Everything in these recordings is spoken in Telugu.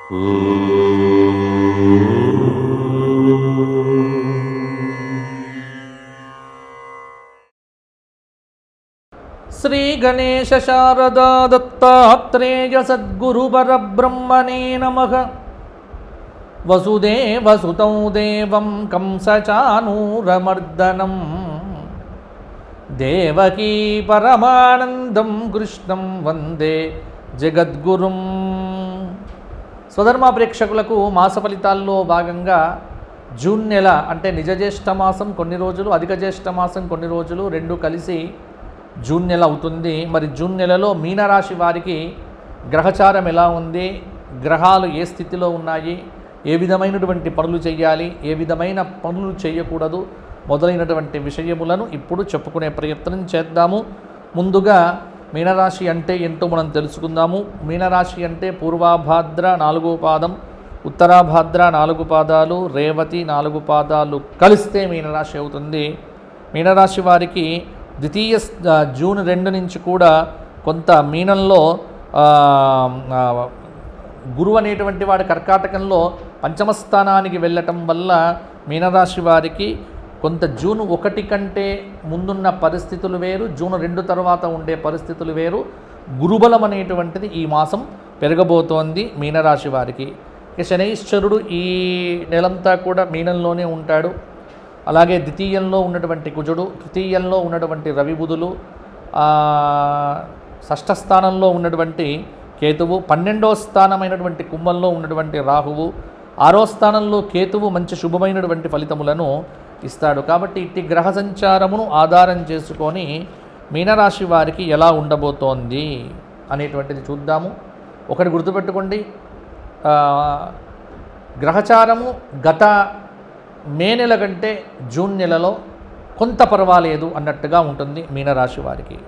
శ్రీ గణేశ శారదా దత్తాత్రేయ సద్గురు పరబ్రహ్మణే నమః. వసుదేవసుతం దేవం కంసచానూరమర్దనం దేవకీ పరమానందం కృష్ణం వందే జగద్గురుం. స్వధర్మ ప్రేక్షకులకు మాస ఫలితాల్లో భాగంగా జూన్ నెల అంటే నిజ జ్యేష్ఠ మాసం కొన్ని రోజులు, అధిక జ్యేష్ఠ మాసం కొన్ని రోజులు, రెండు కలిసి జూన్ నెల అవుతుంది. మరి జూన్ నెలలో మీనరాశి వారికి గ్రహచారం ఎలా ఉంది, గ్రహాలు ఏ స్థితిలో ఉన్నాయి, ఏ విధమైనటువంటి పనులు చేయాలి, ఏ విధమైన పనులు చేయకూడదు మొదలైనటువంటి విషయములను ఇప్పుడు చెప్పుకునే ప్రయత్నం చేద్దాము. ముందుగా మీనరాశి అంటే ఏంటో మనం తెలుసుకుందాము. మీనరాశి అంటే పూర్వాభాద్ర 4వ పాదం, ఉత్తరాభాద్ర 4 పాదాలు, రేవతి 4 పాదాలు కలిస్తే మీనరాశి అవుతుంది. మీనరాశి వారికి ద్వితీయ జూన్ 2 నుంచి కూడా కొంత మీనంలో గురువు అనేటువంటి వాడి కర్కాటకంలో పంచమ స్థానానికి వెళ్ళటం వల్ల మీనరాశి వారికి కొంత జూన్ 1 కంటే ముందున్న పరిస్థితులు వేరు, జూన్ 2 తర్వాత ఉండే పరిస్థితులు వేరు. గురుబలం అనేటువంటిది ఈ మాసం పెరగబోతోంది మీనరాశి వారికి. ఇక శనైశ్వరుడు ఈ నెలంతా కూడా మీనంలోనే ఉంటాడు. అలాగే ద్వితీయంలో ఉన్నటువంటి కుజుడు, తృతీయంలో ఉన్నటువంటి రవి బుధులు, షష్ఠ స్థానంలో ఉన్నటువంటి కేతువు, 12వ స్థానమైనటువంటి కుంభంలో ఉన్నటువంటి రాహువు, 6వ స్థానంలో కేతువు మంచి శుభమైనటువంటి ఫలితములను ఇస్తాడు. కాబట్టి ఇట్టి గ్రహ సంచారమును ఆధారం చేసుకొని మీనరాశి వారికి ఎలా ఉండబోతోంది అనేటువంటిది చూద్దాము. ఒకటి గుర్తుపెట్టుకోండి, గ్రహచారము గత మే నెల కంటే జూన్ నెలలో కొంత పర్వాలేదు అన్నట్టుగా ఉంటుంది మీనరాశి వారికి.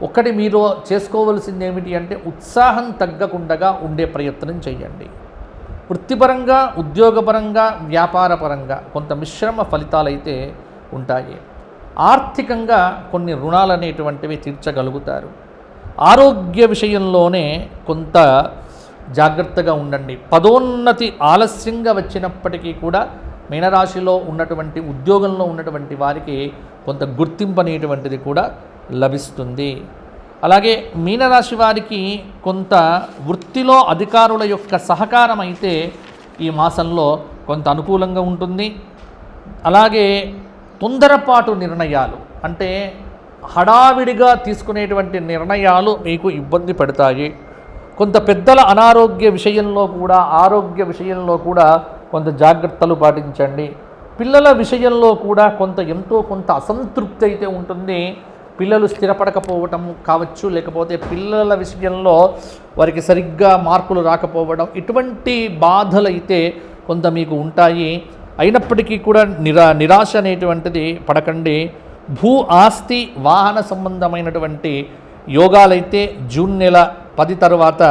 ఒకటి మీరు చేసుకోవలసింది ఏమిటి అంటే ఉత్సాహం తగ్గకుండా ఉండే ప్రయత్నం చేయండి. వృత్తిపరంగా, ఉద్యోగపరంగా, వ్యాపారపరంగా కొంత మిశ్రమ ఫలితాలు అయితే ఉంటాయి. ఆర్థికంగా కొన్ని రుణాలు అనేటువంటివి తీర్చగలుగుతారు. ఆరోగ్య విషయంలోనే కొంత జాగ్రత్తగా ఉండండి. పదోన్నతి ఆలస్యంగా వచ్చినప్పటికీ కూడా మీనరాశిలో ఉన్నటువంటి ఉద్యోగంలో ఉన్నటువంటి వారికి కొంత గుర్తింపు అనేటువంటిది కూడా లభిస్తుంది. అలాగే మీనరాశి వారికి కొంత వృత్తిలో అధికారుల యొక్క సహకారం అయితే ఈ మాసంలో కొంత అనుకూలంగా ఉంటుంది. అలాగే తొందరపాటు నిర్ణయాలు అంటే హడావిడిగా తీసుకునేటువంటి నిర్ణయాలు మీకు ఇబ్బంది పెడతాయి. కొంత పెద్దల అనారోగ్య విషయంలో కూడా, ఆరోగ్య విషయంలో కూడా కొంత జాగ్రత్తలు పాటించండి. పిల్లల విషయంలో కూడా ఎంతో కొంత అసంతృప్తి అయితే ఉంటుంది. పిల్లలు స్థిరపడకపోవటం కావచ్చు, లేకపోతే పిల్లల విషయంలో వారికి సరిగ్గా మార్కులు రాకపోవడం, ఇటువంటి బాధలు అయితే కొంత మీకు ఉంటాయి. అయినప్పటికీ కూడా నిరాశ అనేటువంటిది పడకండి. భూ ఆస్తి వాహన సంబంధమైనటువంటి యోగాలైతే జూన్ నెల 10 తర్వాత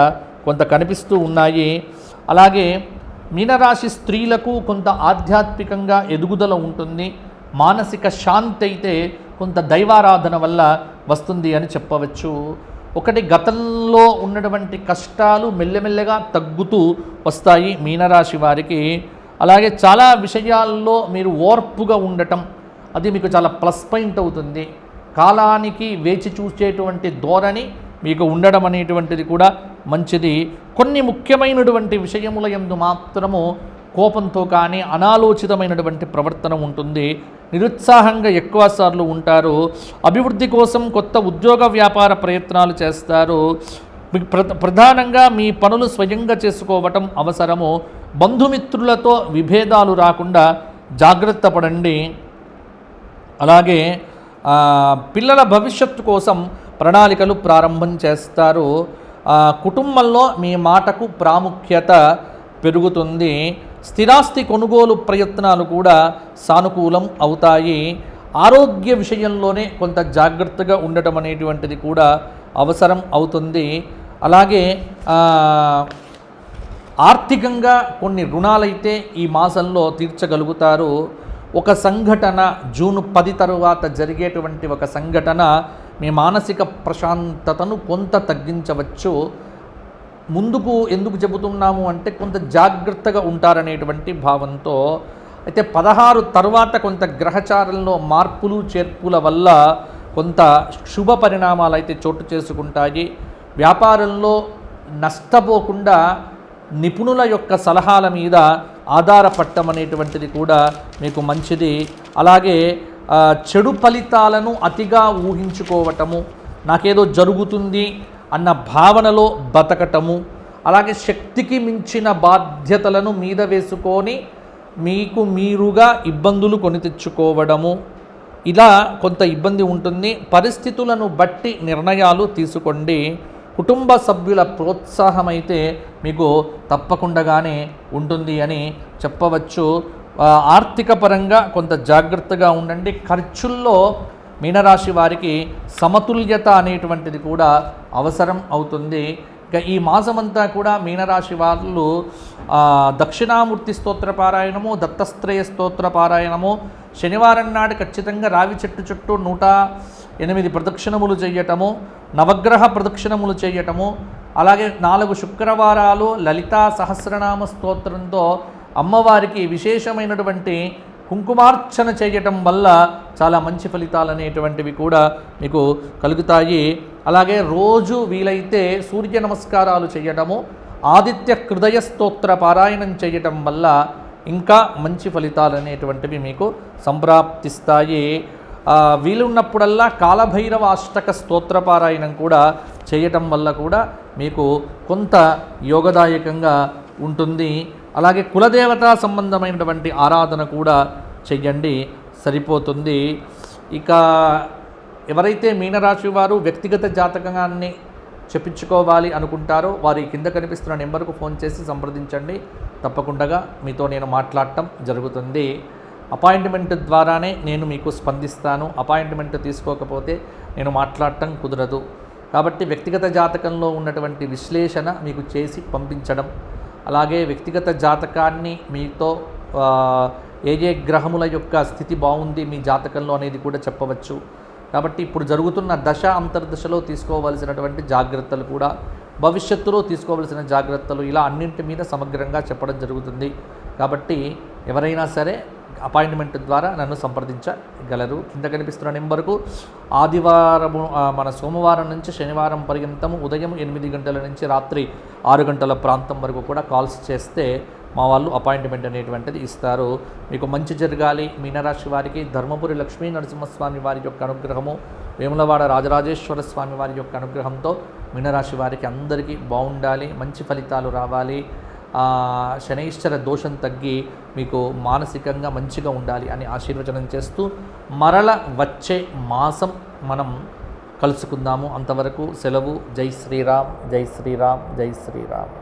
కొంత కనిపిస్తూ ఉన్నాయి. అలాగే మీనరాశి స్త్రీలకు కొంత ఆధ్యాత్మికంగా ఎదుగుదల ఉంటుంది. మానసిక శాంతి అయితే కొంత దైవారాధన వల్ల వస్తుంది అని చెప్పవచ్చు. ఒకటి గతంలో ఉన్నటువంటి కష్టాలు మెల్లమెల్లగా తగ్గుతూ వస్తాయి మీనరాశి వారికి. అలాగే చాలా విషయాల్లో మీరు ఓర్పుగా ఉండటం అది మీకు చాలా ప్లస్ పాయింట్ అవుతుంది. కాలానికి వేచి చూసేటువంటి ధోరణి మీకు ఉండడం అనేటువంటిది కూడా మంచిది. కొన్ని ముఖ్యమైనటువంటి విషయముల యందు మాత్రము కోపంతో కానీ అనాలోచితమైనటువంటి ప్రవర్తన ఉంటుంది. నిరుత్సాహంగా ఎక్కువసార్లు ఉంటారు. అభివృద్ధి కోసం కొత్త ఉద్యోగ వ్యాపార ప్రయత్నాలు చేస్తారు. ప్రధానంగా మీ పనులు స్వయంగా చేసుకోవటం అవసరము. బంధుమిత్రులతో విభేదాలు రాకుండా జాగ్రత్త పడండి. అలాగే పిల్లల భవిష్యత్తు కోసం ప్రణాళికలు ప్రారంభం చేస్తారు. కుటుంబంలో మీ మాటకు ప్రాముఖ్యత పెరుగుతుంది. స్థిరాస్తి కొనుగోలు ప్రయత్నాలు కూడా సానుకూలం అవుతాయి. ఆరోగ్య విషయంలోనే కొంత జాగ్రత్తగా ఉండటం అనేటువంటిది కూడా అవసరం అవుతుంది. అలాగే ఆర్థికంగా కొన్ని రుణాలైతే ఈ మాసంలో తీర్చగలుగుతారు. ఒక సంఘటన జూన్ 10 తరువాత జరిగేటువంటి ఒక సంఘటన మీ మానసిక ప్రశాంతతను కొంత తగ్గించవచ్చు. ముందుకు ఎందుకు చెబుతున్నాము అంటే కొంత జాగ్రత్తగా ఉంటారనేటువంటి భావంతో. అయితే 16 తర్వాత కొంత గ్రహచారంలో మార్పులు చేర్పుల వల్ల కొంత శుభ పరిణామాలు అయితే చోటు చేసుకుంటాయి. వ్యాపారంలో నష్టపోకుండా నిపుణుల యొక్క సలహాల మీద ఆధారపడటం అనేటువంటిది కూడా మీకు మంచిది. అలాగే చెడు ఫలితాలను అతిగా ఊహించుకోవటము, నాకేదో జరుగుతుంది అన్న భావనలో బతకటము, అలాగే శక్తికి మించిన బాధ్యతలను మీద వేసుకొని మీకు మీరుగా ఇబ్బందులు కొని తెచ్చుకోవడము, ఇలా కొంత ఇబ్బంది ఉంటుంది. పరిస్థితులను బట్టి నిర్ణయాలు తీసుకోండి. కుటుంబ సభ్యుల ప్రోత్సాహం అయితే మీకు తప్పకుండానే ఉంటుంది అని చెప్పవచ్చు. ఆర్థిక పరంగా కొంత జాగ్రత్తగా ఉండండి. ఖర్చుల్లో మీనరాశి వారికి సమతుల్యత అనేటువంటిది కూడా అవసరం అవుతుంది. ఇక ఈ మాసమంతా కూడా మీనరాశి వాళ్ళు దక్షిణామూర్తి స్తోత్ర పారాయణము, దత్తస్త్రేయ స్తోత్ర పారాయణము, శనివారం నాడు ఖచ్చితంగా రావి చెట్టు చుట్టూ 108 ప్రదక్షిణములు చేయటము, నవగ్రహ ప్రదక్షిణములు చేయటము, అలాగే 4 శుక్రవారాలు లలితా సహస్రనామ స్తోత్రంతో అమ్మవారికి విశేషమైనటువంటి కుంకుమార్చన చేయటం వల్ల చాలా మంచి ఫలితాలు అనేటువంటివి కూడా మీకు కలుగుతాయి. అలాగే రోజు వీలైతే సూర్య నమస్కారాలు చేయటము, ఆదిత్య హృదయ స్తోత్ర పారాయణం చేయటం వల్ల ఇంకా మంచి ఫలితాలు అనేటువంటివి మీకు సంప్రాప్తిస్తాయి. వీలున్నప్పుడల్లా కాలభైరవ అష్టక స్తోత్ర పారాయణం కూడా చేయటం వల్ల కూడా మీకు కొంత యోగదాయకంగా ఉంటుంది. అలాగే కులదేవతా సంబంధమైనటువంటి ఆరాధన కూడా చెయ్యండి, సరిపోతుంది. ఇక ఎవరైతే మీనరాశి వారు వ్యక్తిగత జాతకాన్ని చెప్పించుకోవాలి అనుకుంటారో వారి కింద కనిపిస్తున్న నెంబర్కు ఫోన్ చేసి సంప్రదించండి. తప్పకుండా మీతో నేను మాట్లాడటం జరుగుతుంది. అపాయింట్మెంట్ ద్వారానే నేను మీకు స్పందిస్తాను. అపాయింట్మెంట్ తీసుకోకపోతే నేను మాట్లాడటం కుదరదు. కాబట్టి వ్యక్తిగత జాతకంలో ఉన్నటువంటి విశ్లేషణ మీకు చేసి పంపించడం, అలాగే వ్యక్తిగత జాతకాన్ని మీతో ఏ గ్రహముల యొక్క స్థితి బాగుంది మీ జాతకంలో అనేది కూడా చెప్పవచ్చు. కాబట్టి ఇప్పుడు జరుగుతున్న దశ అంతర్దశలో తీసుకోవలసినటువంటి జాగ్రత్తలు కూడా, భవిష్యత్తులో తీసుకోవలసిన జాగ్రత్తలు, ఇలా అన్నింటి మీద సమగ్రంగా చెప్పడం జరుగుతుంది. కాబట్టి ఎవరైనా సరే అపాయింట్మెంట్ ద్వారా నన్ను సంప్రదించగలరు. కింద కనిపిస్తున్న నెంబర్కు ఆదివారము మన సోమవారం నుంచి శనివారం పర్యంతము ఉదయం 8 గంటల నుంచి రాత్రి 6 గంటల ప్రాంతం వరకు కూడా కాల్స్ చేస్తే మా వాళ్ళు అపాయింట్మెంట్ అనేటువంటిది ఇస్తారు. మీకు మంచి జరగాలి. మీనరాశి వారికి ధర్మపురి లక్ష్మీ నరసింహస్వామి వారి యొక్క అనుగ్రహము, వేములవాడ రాజరాజేశ్వర స్వామి వారి యొక్క అనుగ్రహంతో మీనరాశి వారికి అందరికీ బాగుండాలి, మంచి ఫలితాలు రావాలి, శనైశ్చర దోషం తగ్గి మీకు మానసికంగా మంచిగా ఉండాలి అని ఆశీర్వచనం చేస్తూ మరల వచ్చే మాసం మనం కలుసుకుందాము. అంతవరకు సెలవు. జై శ్రీరామ్, జై శ్రీరామ్, జై శ్రీరామ్.